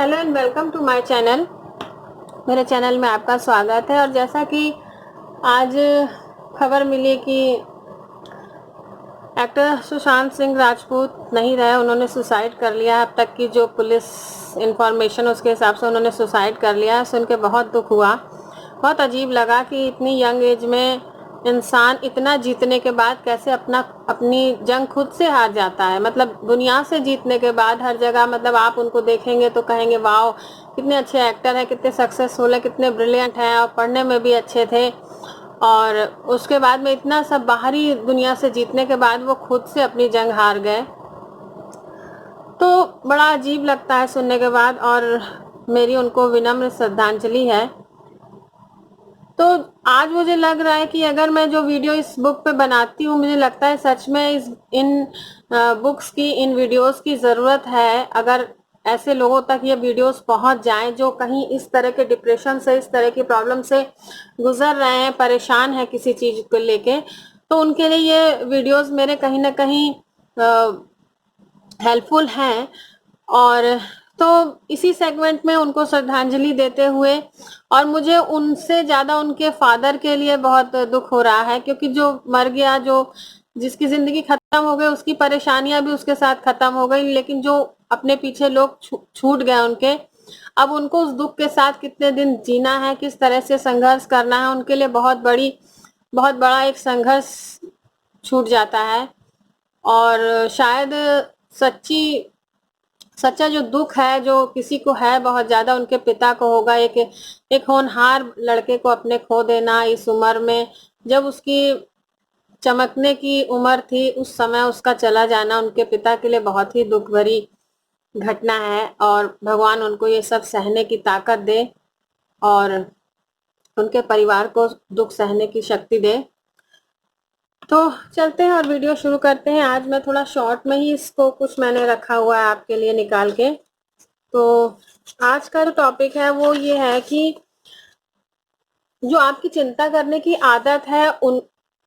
Hello and welcome to my channel. मेरे channel में आपका स्वागत है। और जैसा कि आज खबर मिली कि एक्टर सुशांत सिंह राजपूत नहीं रहे, उन्होंने सुसाइड कर लिया। अब तक की जो पुलिस इंफॉर्मेशन उसके हिसाब से उन्होंने सुसाइड कर लिया। सुन के बहुत दुख हुआ, बहुत अजीब लगा कि इतनी यंग एज में इंसान इतना जीतने के बाद कैसे अपनी जंग खुद से हार जाता है। मतलब दुनिया से जीतने के बाद हर जगह, मतलब आप उनको देखेंगे तो कहेंगे वाओ कितने अच्छे एक्टर हैं, कितने सक्सेसफुल है, कितने ब्रिलियंट हैं और पढ़ने में भी अच्छे थे। और उसके बाद में इतना सब बाहरी दुनिया से जीतने के बाद वो खुद से अपनी जंग हार गए, तो बड़ा अजीब लगता है सुनने के बाद। और मेरी उनको विनम्र श्रद्धांजलि है। तो आज मुझे लग रहा है कि अगर मैं जो वीडियो इस बुक पे बनाती हूँ, मुझे लगता है सच में इन बुक्स की, इन वीडियोस की ज़रूरत है। अगर ऐसे लोगों तक ये वीडियोस पहुंच जाएं जो कहीं इस तरह के डिप्रेशन से, इस तरह की प्रॉब्लम से गुजर रहे हैं, परेशान हैं किसी चीज़ को लेके, तो उनके लिए ये वीडियोस मेरे कहीं ना कहीं हेल्पफुल हैं। और तो इसी सेगमेंट में उनको श्रद्धांजलि देते हुए, और मुझे उनसे ज़्यादा उनके फादर के लिए बहुत दुख हो रहा है, क्योंकि जो मर गया, जो जिसकी ज़िंदगी ख़त्म हो गई, उसकी परेशानियां भी उसके साथ ख़त्म हो गई, लेकिन जो अपने पीछे लोग छूट गए उनके, अब उनको उस दुख के साथ कितने दिन जीना है, किस तरह से संघर्ष करना है, उनके लिए बहुत बड़ा एक संघर्ष छूट जाता है। और शायद सच्ची सच्चा जो दुख है, जो किसी को है बहुत ज्यादा, उनके पिता को होगा। एक होनहार लड़के को अपने खो देना इस उम्र में, जब उसकी चमकने की उम्र थी, उस समय उसका चला जाना उनके पिता के लिए बहुत ही दुख भरी घटना है। और भगवान उनको ये सब सहने की ताकत दे और उनके परिवार को दुख सहने की शक्ति दे। तो चलते हैं और वीडियो शुरू करते हैं। आज मैं थोड़ा शॉर्ट में ही इसको कुछ मैंने रखा हुआ है आपके लिए निकाल के। तो आज का जो टॉपिक है वो ये है कि जो आपकी चिंता करने की आदत है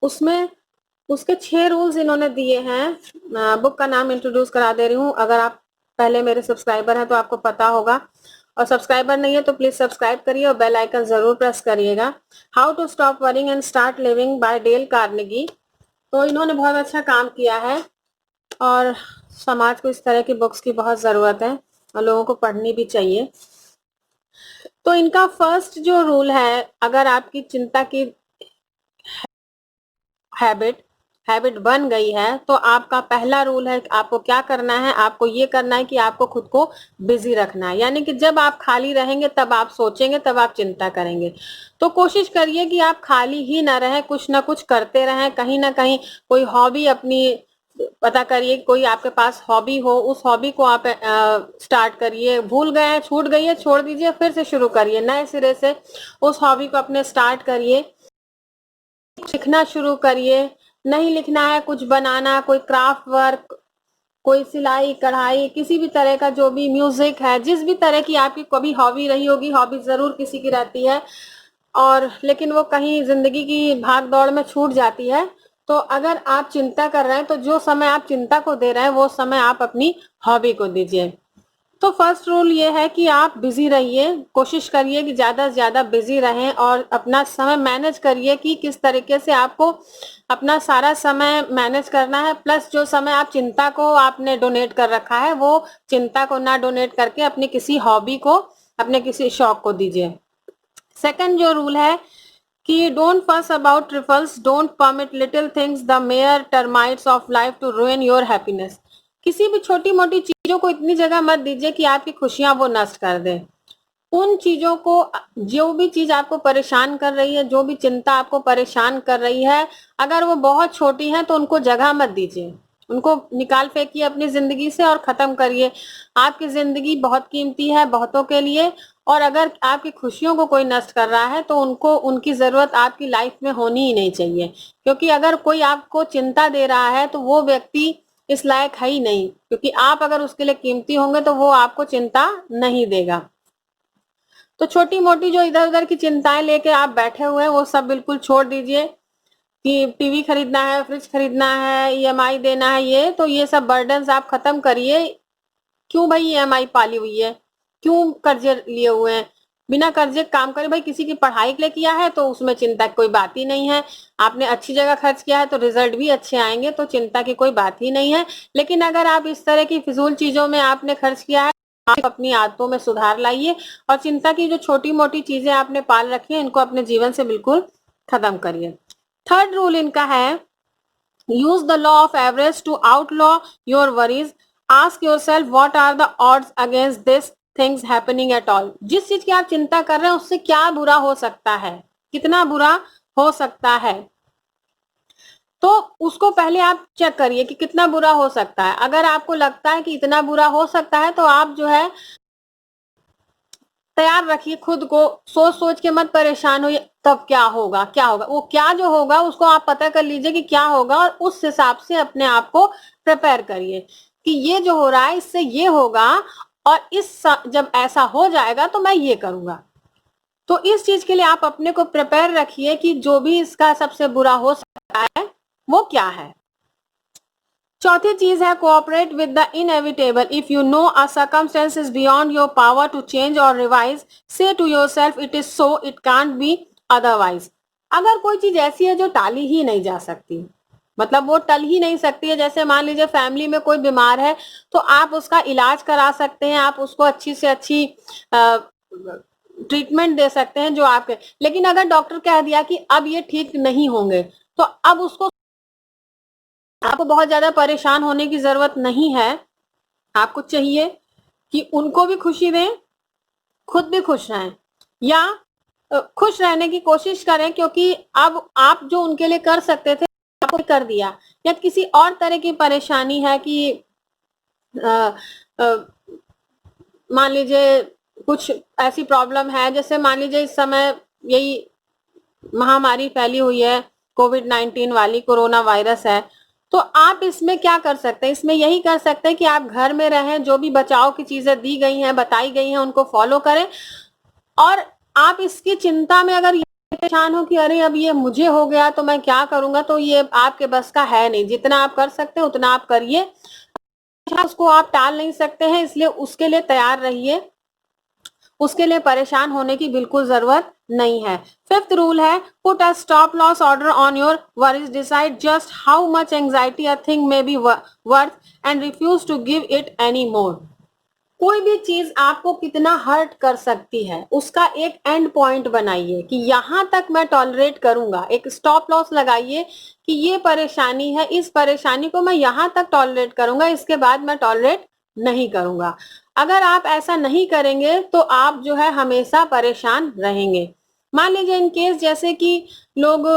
उसमें उसके 6 रूल्स इन्होंने दिए हैं। बुक का नाम इंट्रोड्यूस करा दे रही हूँ। अगर आप पहले मेरे सब्सक्राइबर हैं तो आपको पता होगा, और सब्सक्राइबर नहीं है तो प्लीज सब्सक्राइब करिए और बेल आइकन जरूर प्रेस करिएगा। How to stop worrying and start living by Dale Carnegie. तो इन्होंने बहुत अच्छा काम किया है और समाज को इस तरह की बुक्स की बहुत ज़रूरत है और लोगों को पढ़नी भी चाहिए। तो इनका फर्स्ट जो रूल है, अगर आपकी चिंता की हैबिट हैबिट बन गई है, तो आपका पहला रूल है कि आपको क्या करना है। आपको ये करना है कि आपको खुद को बिजी रखना है। यानी कि जब आप खाली रहेंगे तब आप सोचेंगे, तब आप चिंता करेंगे। तो कोशिश करिए कि आप खाली ही ना रहें, कुछ ना कुछ करते रहें। कहीं ना कहीं कोई हॉबी अपनी पता करिए, कोई आपके पास हॉबी हो, उस हॉबी को आप स्टार्ट करिए। भूल गए हैं, छूट गई है, छोड़ दीजिए, फिर से शुरू करिए, नए सिरे से उस हॉबी को अपने स्टार्ट करिए। लिखना शुरू करिए। नहीं लिखना है, कुछ बनाना, कोई क्राफ्ट वर्क, कोई सिलाई कढ़ाई, किसी भी तरह का, जो भी म्यूजिक है, जिस भी तरह की आपकी कभी हॉबी रही होगी। हॉबी जरूर किसी की रहती है, और लेकिन वो कहीं जिंदगी की भाग दौड़ में छूट जाती है। तो अगर आप चिंता कर रहे हैं तो जो समय आप चिंता को दे रहे हैं वो समय आप अपनी हॉबी को दीजिए। तो फर्स्ट रूल ये है कि आप बिजी रहिए। कोशिश करिए कि ज्यादा से ज्यादा बिजी रहें और अपना समय मैनेज करिए कि किस तरीके से आपको अपना सारा समय मैनेज करना है। प्लस जो समय आप चिंता को आपने डोनेट कर रखा है, वो चिंता को ना डोनेट करके अपनी किसी हॉबी को, अपने किसी शौक को दीजिए। सेकंड जो रूल है कि don't fuss about trifles, don't permit little things the mere termites of life to ruin your happiness. किसी भी छोटी मोटी चीजों को इतनी जगह मत दीजिए कि आपकी खुशियां वो नष्ट कर दे। उन चीजों को, जो भी चीज आपको परेशान कर रही है, जो भी चिंता आपको परेशान कर रही है, अगर वो बहुत छोटी है तो उनको जगह मत दीजिए, उनको निकाल फेंकिए अपनी जिंदगी से और खत्म करिए। आपकी जिंदगी बहुत कीमती है बहुतों के लिए, और अगर आपकी खुशियों को कोई नष्ट कर रहा है तो उनको, उनकी जरूरत आपकी लाइफ में होनी ही नहीं चाहिए। क्योंकि अगर कोई आपको चिंता दे रहा है तो वो व्यक्ति इस लायक है ही नहीं, क्योंकि आप अगर उसके लिए कीमती होंगे तो वो आपको चिंता नहीं देगा। तो छोटी मोटी जो इधर उधर की चिंताएं लेके आप बैठे हुए हैं वो सब बिल्कुल छोड़ दीजिए। कि टीवी खरीदना है, फ्रिज खरीदना है, ईएमआई देना है, ये तो ये सब बर्डन्स आप खत्म करिए। क्यों भाई ईएमआई पाली हुई है? क्यों कर्जे लिए हुए हैं, बिना कर्जे काम करे। भाई किसी की पढ़ाई के लिए किया है तो उसमें चिंता की कोई बात ही नहीं है, आपने अच्छी जगह खर्च किया है तो रिजल्ट भी अच्छे आएंगे, तो चिंता की कोई बात ही नहीं है। लेकिन अगर आप इस तरह की फिजूल चीजों में आपने खर्च किया है, आप अपनी आदतों में सुधार लाइए और चिंता की जो छोटी मोटी चीजें आपने पाल रखी है इनको अपने जीवन से बिल्कुल खत्म करिए। थर्ड रूल इनका है, use the law of average to outlaw your worries. Ask yourself what are the odds against this things happening at all. जिस चीज की आप चिंता कर रहे हैं उससे क्या बुरा हो सकता है, कितना बुरा हो सकता है, तो उसको पहले आप चेक करिए कि कितना बुरा हो सकता है। अगर आपको लगता है कि इतना बुरा हो सकता है तो आप जो है तैयार रखिए खुद को, सोच सोच के मत परेशान होइए तब क्या होगा क्या होगा, वो क्या जो होगा उसको आप पता कर लीजिए कि क्या होगा और उस हिसाब से अपने आप को प्रिपेयर करिए कि ये जो हो रहा है इससे ये होगा और जब ऐसा हो जाएगा तो मैं ये करूंगा। तो इस चीज के लिए आप अपने को प्रिपेयर रखिए कि जो भी इसका सबसे बुरा हो सकता है वो क्या है। चौथी चीज है, cooperate with the inevitable. If you know a circumstance is beyond your power to change or revise, say to yourself it is so, it can't be otherwise. अगर कोई चीज ऐसी है जो टाली ही नहीं जा सकती, मतलब वो टल ही नहीं सकती है, जैसे मान लीजिए फैमिली में कोई बीमार है तो आप उसका इलाज करा सकते हैं, आप उसको अच्छी से अच्छी ट्रीटमेंट दे सकते हैं जो आपके, लेकिन अगर डॉक्टर कह दिया कि अब ये ठीक नहीं होंगे तो अब उसको, आपको बहुत ज्यादा परेशान होने की जरूरत नहीं है। आपको चाहिए कि उनको भी खुशी दें, खुद भी खुश रहें, या खुश रहने की कोशिश करें, क्योंकि अब आप जो उनके लिए कर सकते थे आपको कर दिया। या किसी और तरह की परेशानी है कि मान लीजिए कुछ ऐसी प्रॉब्लम है, जैसे मान लीजिए इस समय यही महामारी फैली हुई है कोविड-19 वाली, कोरोना वायरस है, तो आप इसमें क्या कर सकते हैं, इसमें यही कर सकते हैं कि आप घर में रहें, जो भी बचाव की चीजें दी गई हैं बताई गई हैं उनको फॉलो करें। और आप इसकी चिंता में अगर परेशान हो कि अरे अब ये मुझे हो गया तो मैं क्या करूंगा, तो ये आपके बस का है नहीं। जितना आप कर सकते हैं उतना आप करिए, उसको आप टाल नहीं सकते हैं, इसलिए उसके लिए तैयार रहिए, उसके लिए परेशान होने की बिल्कुल जरूरत नहीं है। फिफ्थ रूल है, put a stop loss order on your worries, decide just how much anxiety a thing may be worth and refuse to give it any more. कोई भी चीज आपको कितना हर्ट कर सकती है उसका एक एंड पॉइंट बनाइए कि यहां तक मैं टॉलरेट करूंगा, एक स्टॉप लॉस लगाइए कि ये परेशानी है, इस परेशानी को मैं यहां तक टॉलरेट करूंगा, इसके बाद मैं टॉलरेट नहीं करूंगा। अगर आप ऐसा नहीं करेंगे तो आप जो है हमेशा परेशान रहेंगे। मान लीजिए इन केस जैसे कि लोग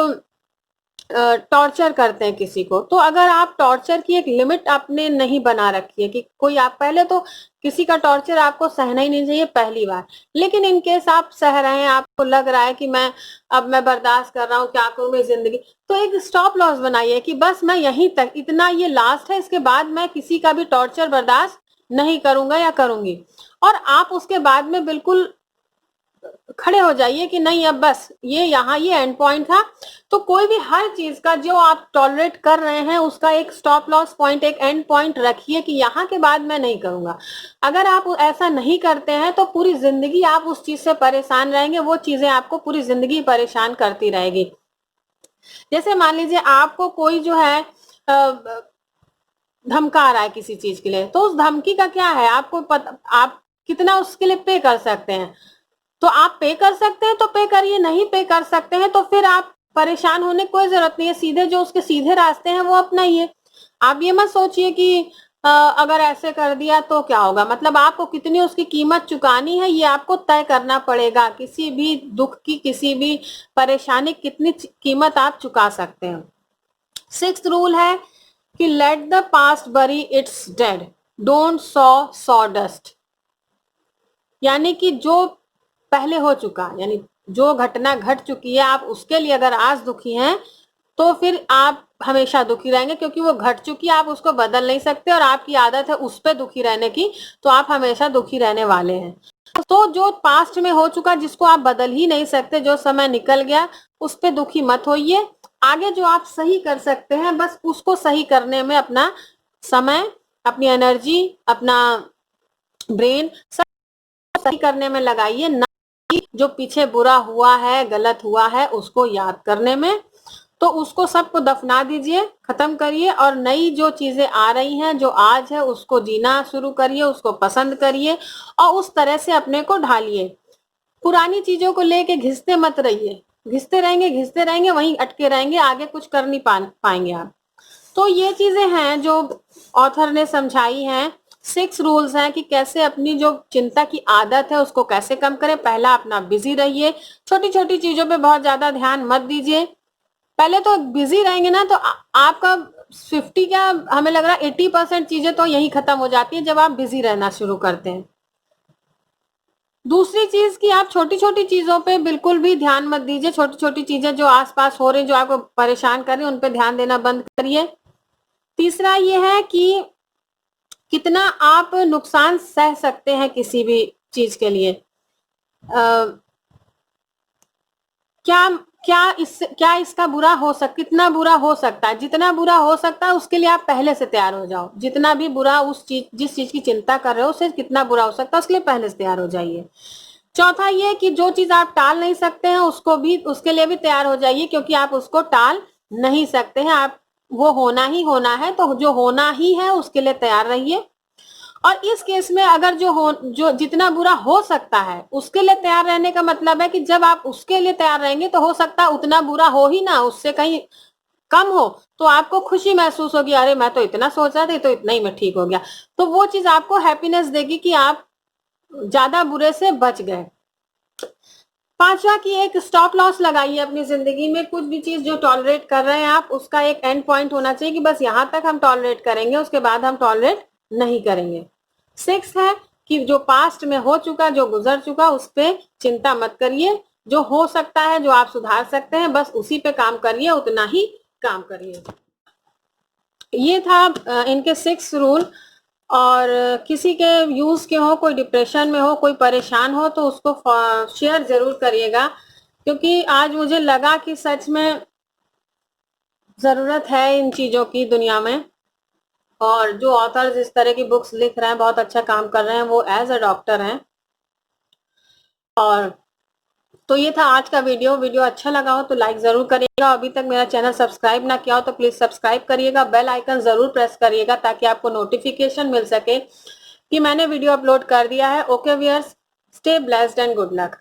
टॉर्चर करते हैं किसी को, तो अगर आप टॉर्चर की एक लिमिट आपने नहीं बना रखी है कि कोई, आप पहले तो किसी का टॉर्चर आपको सहना ही नहीं चाहिए पहली बार, लेकिन इन केस आप सह रहे हैं, आपको लग रहा है कि मैं बर्दाश्त कर रहा हूँ, क्या करूं मैं जिंदगी, तो एक स्टॉप लॉस बनाइए कि बस मैं यहीं तक, इतना ये लास्ट है, इसके बाद मैं किसी का भी टॉर्चर बर्दाश्त नहीं करूंगा या करूंगी। और आप उसके बाद में बिल्कुल खड़े हो जाइए कि नहीं अब बस ये यहाँ ये एंड पॉइंट था। तो कोई भी हर चीज का जो आप टॉलरेट कर रहे हैं उसका एक स्टॉप लॉस पॉइंट, एक एंड पॉइंट रखिए कि यहाँ के बाद मैं नहीं करूंगा। अगर आप ऐसा नहीं करते हैं तो पूरी जिंदगी आप उस चीज से परेशान रहेंगे, वो चीजें आपको पूरी जिंदगी परेशान करती रहेगी। जैसे मान लीजिए आपको कोई जो है धमका रहा है किसी चीज के लिए, तो उस धमकी का क्या है, आपको आप कितना उसके लिए पे कर सकते हैं, तो आप पे कर सकते हैं तो पे करिए, नहीं पे कर सकते हैं तो फिर आप परेशान होने की कोई जरूरत नहीं है, सीधे जो उसके सीधे रास्ते हैं वो अपनाइए। आप ये मत सोचिए कि अगर ऐसे कर दिया तो क्या होगा, मतलब आपको कितनी उसकी कीमत चुकानी है ये आपको तय करना पड़ेगा। किसी भी दुख की, किसी भी परेशानी कितनी कीमत आप चुका सकते हैं। सिक्स्थ रूल है कि लेट द पास्ट बरी it's dead, don't saw dust. यानी कि जो पहले हो चुका, यानी जो घटना घट चुकी है, आप उसके लिए अगर आज दुखी हैं तो फिर आप हमेशा दुखी रहेंगे, क्योंकि वो घट चुकी है, आप उसको बदल नहीं सकते और आपकी आदत है उस पर दुखी रहने की, तो आप हमेशा दुखी रहने वाले हैं। तो जो पास्ट में हो चुका जिसको आप बदल ही नहीं सकते, जो समय निकल गया उस पर दुखी मत होइए। आगे जो आप सही कर सकते हैं बस उसको सही करने में अपना समय, अपनी एनर्जी, अपना ब्रेन सही करने में लगाइए, ना कि जो पीछे बुरा हुआ है, गलत हुआ है, उसको याद करने में। तो उसको सबको दफना दीजिए, खत्म करिए, और नई जो चीजें आ रही हैं, जो आज है, उसको जीना शुरू करिए, उसको पसंद करिए और उस तरह से अपने को ढालिए। पुरानी चीजों को लेके घिसते मत रहिए, घिसते रहेंगे वहीं अटके रहेंगे, आगे कुछ कर नहीं पाएंगे आप। तो ये चीजें हैं जो ऑथर ने समझाई हैं। 6 रूल्स हैं कि कैसे अपनी जो चिंता की आदत है उसको कैसे कम करें। पहला, अपना बिजी रहिए, छोटी छोटी चीजों पे बहुत ज्यादा ध्यान मत दीजिए। पहले तो बिजी रहेंगे ना तो आपका 50 क्या, हमें लग रहा है 80% चीजें तो यही खत्म हो जाती है जब आप बिजी रहना शुरू करते हैं। दूसरी चीज कि आप छोटी छोटी चीजों पे बिल्कुल भी ध्यान मत दीजिए। छोटी छोटी चीजें जो आसपास हो रही, जो आपको परेशान कर रही है, उन पे ध्यान देना बंद करिए। तीसरा ये है कि कितना आप नुकसान सह सकते हैं किसी भी चीज के लिए। क्या क्या इसका बुरा हो कितना बुरा हो सकता है, जितना बुरा हो सकता है उसके लिए आप पहले से तैयार हो जाओ। जितना भी बुरा उस चीज, जिस चीज की चिंता कर रहे हो, उससे कितना बुरा हो सकता है उसके लिए पहले से तैयार हो जाइए। चौथा ये कि जो चीज आप टाल नहीं सकते हैं उसको भी, उसके लिए भी तैयार हो जाइए, क्योंकि आप उसको टाल नहीं सकते हैं। आप, वो होना ही होना है, तो जो होना ही है उसके लिए तैयार रहिए। और इस केस में अगर जो जितना बुरा हो सकता है उसके लिए तैयार रहने का मतलब है कि जब आप उसके लिए तैयार रहेंगे तो हो सकता है उतना बुरा हो ही ना, उससे कहीं कम हो, तो आपको खुशी महसूस होगी, अरे मैं तो इतना सोच रहा था तो इतना ही में ठीक हो गया। तो वो चीज आपको हैप्पीनेस देगी कि आप ज्यादा बुरे से बच गए। पांचवा की एक स्टॉप लॉस लगाइए अपनी जिंदगी में। कुछ भी चीज जो टॉलरेट कर रहे हैं आप, उसका एक एंड पॉइंट होना चाहिए कि बस यहां तक हम टॉलरेट करेंगे, उसके बाद हम टॉलरेट नहीं करेंगे। 6 है कि जो पास्ट में हो चुका, जो गुजर चुका, उस पर चिंता मत करिए। जो हो सकता है, जो आप सुधार सकते हैं, बस उसी पे काम करिए, उतना ही काम करिए। ये था इनके 6 रूल। और किसी के यूज के हो, कोई डिप्रेशन में हो, कोई परेशान हो, तो उसको शेयर जरूर करिएगा, क्योंकि आज मुझे लगा कि सच में जरूरत है इन चीजों की दुनिया में। और जो ऑथर्स इस तरह की बुक्स लिख रहे हैं, बहुत अच्छा काम कर रहे हैं, वो एज अ डॉक्टर हैं। और तो ये था आज का वीडियो अच्छा लगा हो तो लाइक जरूर करिएगा। अभी तक मेरा चैनल सब्सक्राइब ना किया हो तो प्लीज सब्सक्राइब करिएगा, बेल आइकन जरूर प्रेस करिएगा ताकि आपको नोटिफिकेशन मिल सके कि मैंने वीडियो अपलोड कर दिया है। Okay viewers, stay blessed and good luck.